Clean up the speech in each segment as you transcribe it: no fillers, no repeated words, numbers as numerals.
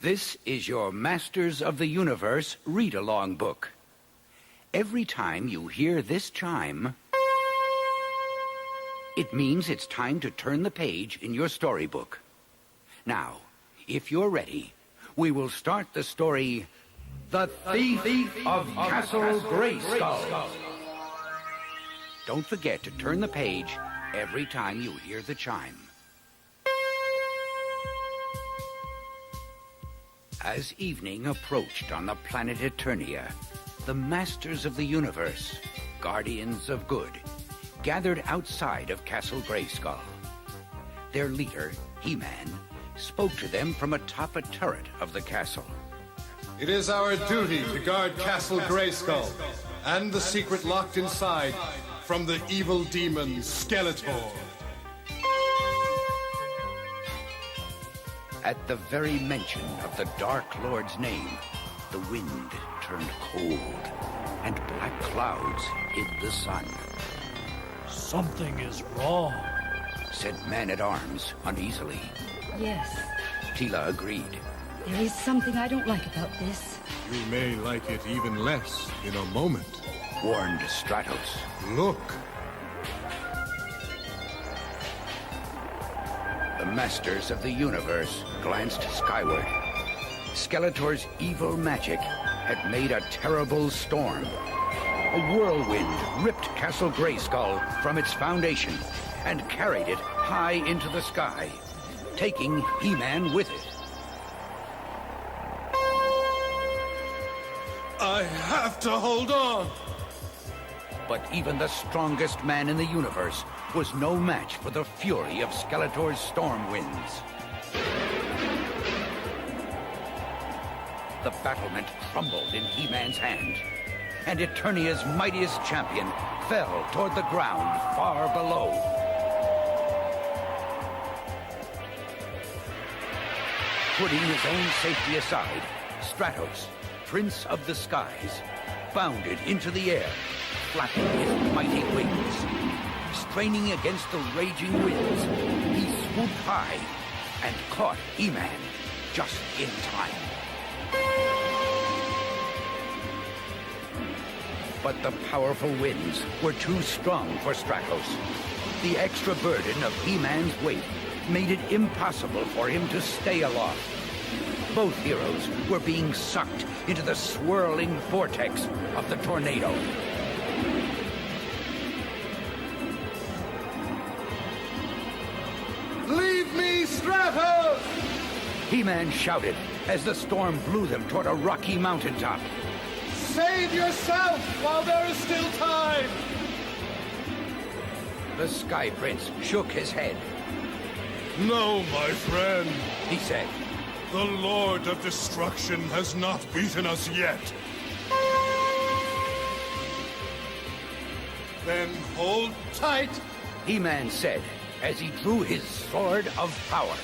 This is your Masters of the Universe read-along book. Every time you hear this chime, it means it's time to turn the page in your storybook. Now, if you're ready, we will start the story, The Thief of Castle Grayskull. Don't forget to turn the page every time you hear the chime. As evening approached on the planet Eternia, the Masters of the Universe, Guardians of Good, gathered outside of Castle Grayskull. Their leader, He-Man, spoke to them from atop a turret of the castle. It is our duty to guard Castle Grayskull and the secret locked inside from the evil demon Skeletor. At the very mention of the Dark Lord's name, the wind turned cold, and black clouds hid the sun. Something is wrong, said Man-at-Arms uneasily. Yes, Tila agreed. there is something I don't like about this. You may like it even less in a moment, warned Stratos. Look. The Masters of the Universe glanced skyward. Skeletor's evil magic had made a terrible storm. A whirlwind ripped Castle Grayskull from its foundation and carried it high into the sky, taking He-Man with it. I have to hold on! But even the strongest man in the universe was no match for the fury of Skeletor's storm winds. The battlement crumbled in He-Man's hand, and Eternia's mightiest champion fell toward the ground far below. Putting his own safety aside, Stratos, Prince of the Skies, bounded into the air, flapping his mighty wings. Straining against the raging winds, he swooped high and caught He-Man just in time. But the powerful winds were too strong for Stratos. The extra burden of He-Man's weight made it impossible for him to stay aloft. Both heroes were being sucked into the swirling vortex of the tornado. Leave me, Stratos! He-Man shouted as the storm blew them toward a rocky mountaintop. Save yourself while there is still time! The Sky Prince shook his head. No, my friend, he said. The Lord of Destruction has not beaten us yet. Then hold tight, He-Man said as he drew his sword of power.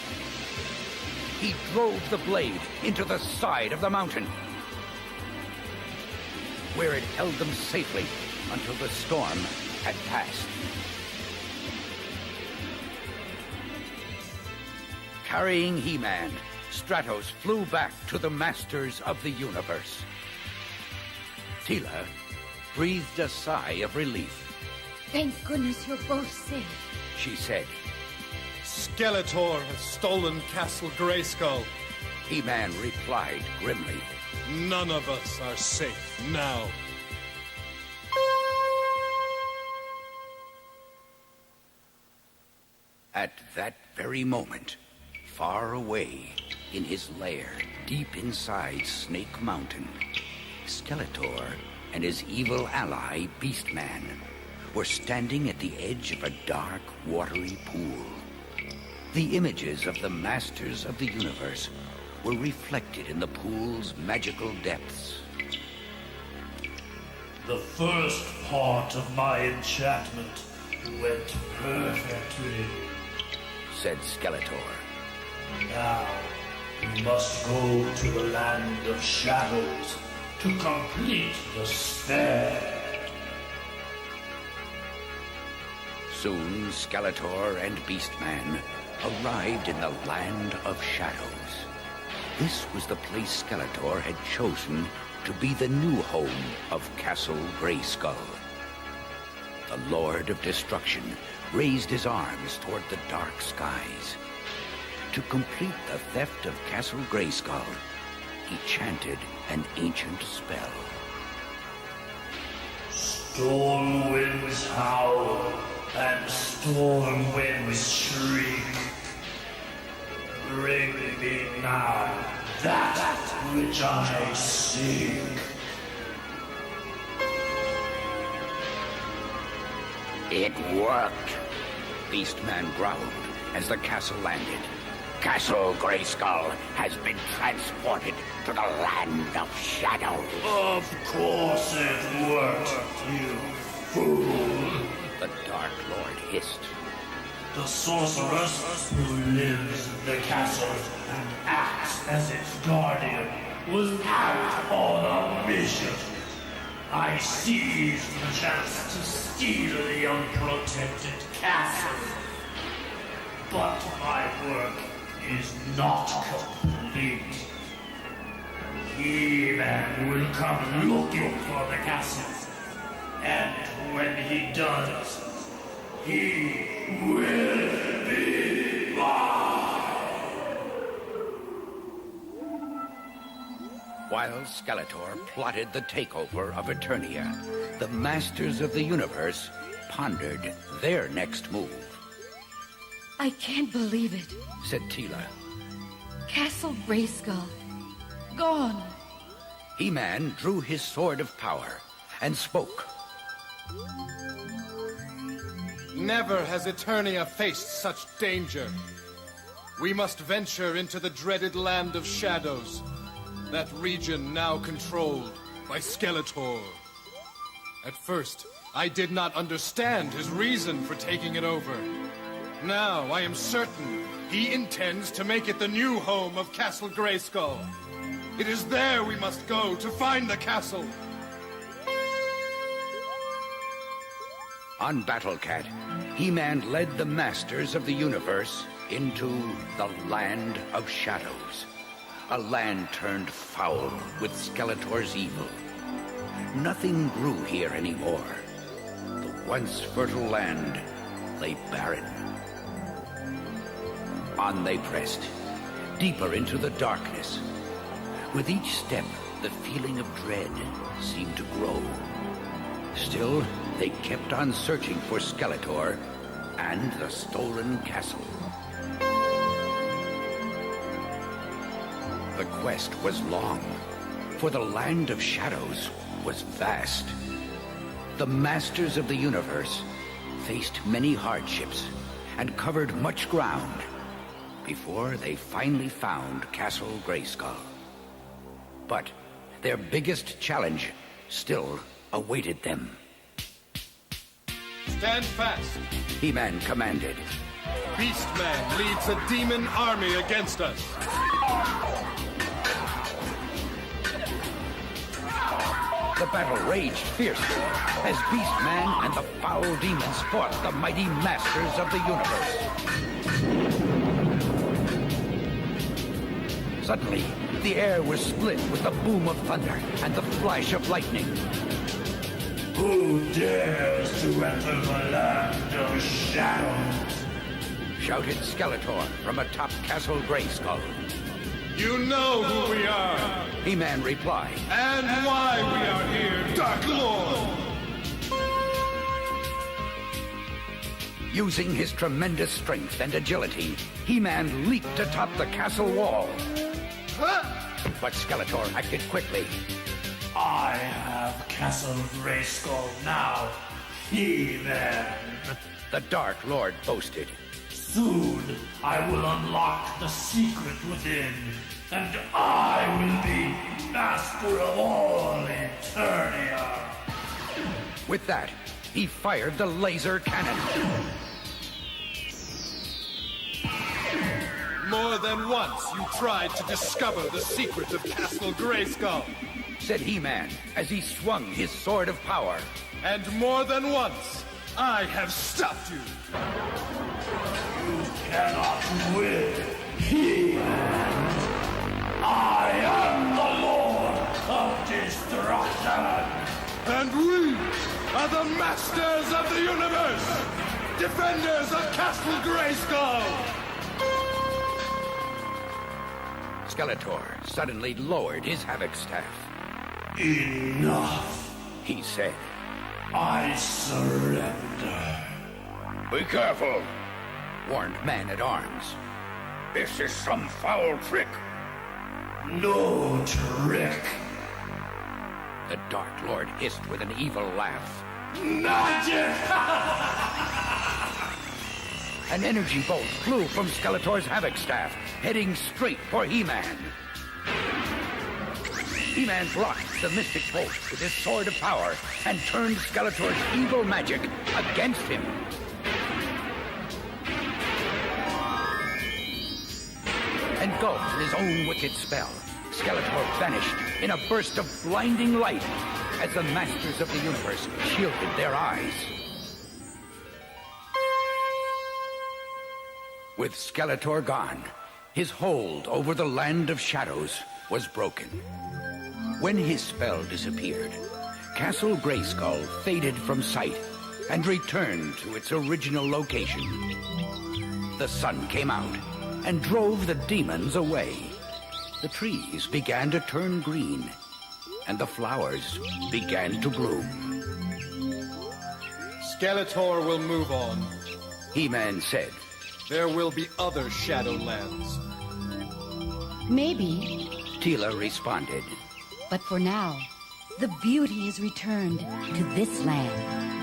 He drove the blade into the side of the mountain, where it held them safely until the storm had passed. Carrying He-Man, Stratos flew back to the Masters of the Universe. Tila breathed a sigh of relief. Thank goodness you're both safe, she said. Skeletor has stolen Castle Grayskull. He-Man replied grimly. None of us are safe now. At that very moment, far away in his lair, deep inside Snake Mountain, Skeletor and his evil ally, Beastman, were standing at the edge of a dark, watery pool. The images of the Masters of the Universe were reflected in the pool's magical depths. The first part of my enchantment went perfectly, said Skeletor. Now, we must go to the land of shadows to complete the spell. Soon, Skeletor and Beastman arrived in the land of shadows. This was the place Skeletor had chosen to be the new home of Castle Grayskull. The Lord of Destruction raised his arms toward the dark skies. To complete the theft of Castle Grayskull, he chanted an ancient spell. Storm winds howl and storm winds shriek. Bring me now that which I seek. It worked, Beastman growled as the castle landed. Castle Grayskull has been transported to the land of shadows. Of course it worked, you fool. The Dark Lord hissed. The sorceress who lives in the castle and acts as its guardian was out on a mission. I seized the chance to steal the unprotected castle. But my work is not complete. He-Man will come looking for the castle. And when he does, he will be mine! While Skeletor plotted the takeover of Eternia, the Masters of the Universe pondered their next move. I can't believe it. Said Teela. Castle Grayskull. Gone. He-Man drew his sword of power and spoke. Never has Eternia faced such danger. We must venture into the dreaded land of shadows, that region now controlled by Skeletor. At first, I did not understand his reason for taking it over. Now I am certain he intends to make it the new home of Castle Grayskull. It is there we must go to find the castle. On Battle-Cat, He-Man led the Masters of the Universe into the Land of Shadows. A land turned foul with Skeletor's evil. Nothing grew here anymore. The once fertile land lay barren. On they pressed, deeper into the darkness. With each step, the feeling of dread seemed to grow. Still, they kept on searching for Skeletor and the stolen castle. The quest was long, for the Land of Shadows was vast. The Masters of the Universe faced many hardships and covered much ground before they finally found Castle Grayskull. But their biggest challenge still awaited them. Stand fast. He-Man commanded. Beastman leads a demon army against us. The battle raged fiercely as Beastman and the foul demons fought the mighty Masters of the Universe. Suddenly, the air was split with the boom of thunder and the flash of lightning. Who dares to enter the land of shadows? Shouted Skeletor from atop Castle Grayskull. You know who we are. He-Man replied. And why we are here, Dark Lord. Using his tremendous strength and agility, He-Man leaped atop the castle wall. But Skeletor acted quickly. I have Castle Grayskull now, He-Man. The Dark Lord boasted. Soon I will unlock the secret within, and I will be master of all Eternia. With that, he fired the laser cannon. More than once you tried to discover the secret of Castle Grayskull. Said He-Man as he swung his sword of power. And more than once, I have stopped you. You cannot win, He-Man. are the masters of the universe! Defenders of Castle Grayskull! Skeletor suddenly lowered his Havoc staff. Enough. He said, I surrender. "Be careful," warned Man-at-Arms. "This is some foul trick." No trick. The Dark Lord hissed with an evil laugh. Magic! An energy bolt flew from Skeletor's Havoc staff, heading straight for He-Man. He-Man blocked the mystic bolt with his sword of power and turned Skeletor's evil magic against him. Engulfed in his own wicked spell, Skeletor vanished in a burst of blinding light as the masters of the universe shielded their eyes. With Skeletor gone, his hold over the land of shadows was broken. When his spell disappeared, Castle Grayskull faded from sight and returned to its original location. The sun came out and drove the demons away. The trees began to turn green, and the flowers began to bloom. Skeletor will move on. He-Man said, There will be other Shadowlands. Maybe, Teela responded. but for now, the beauty is returned to this land.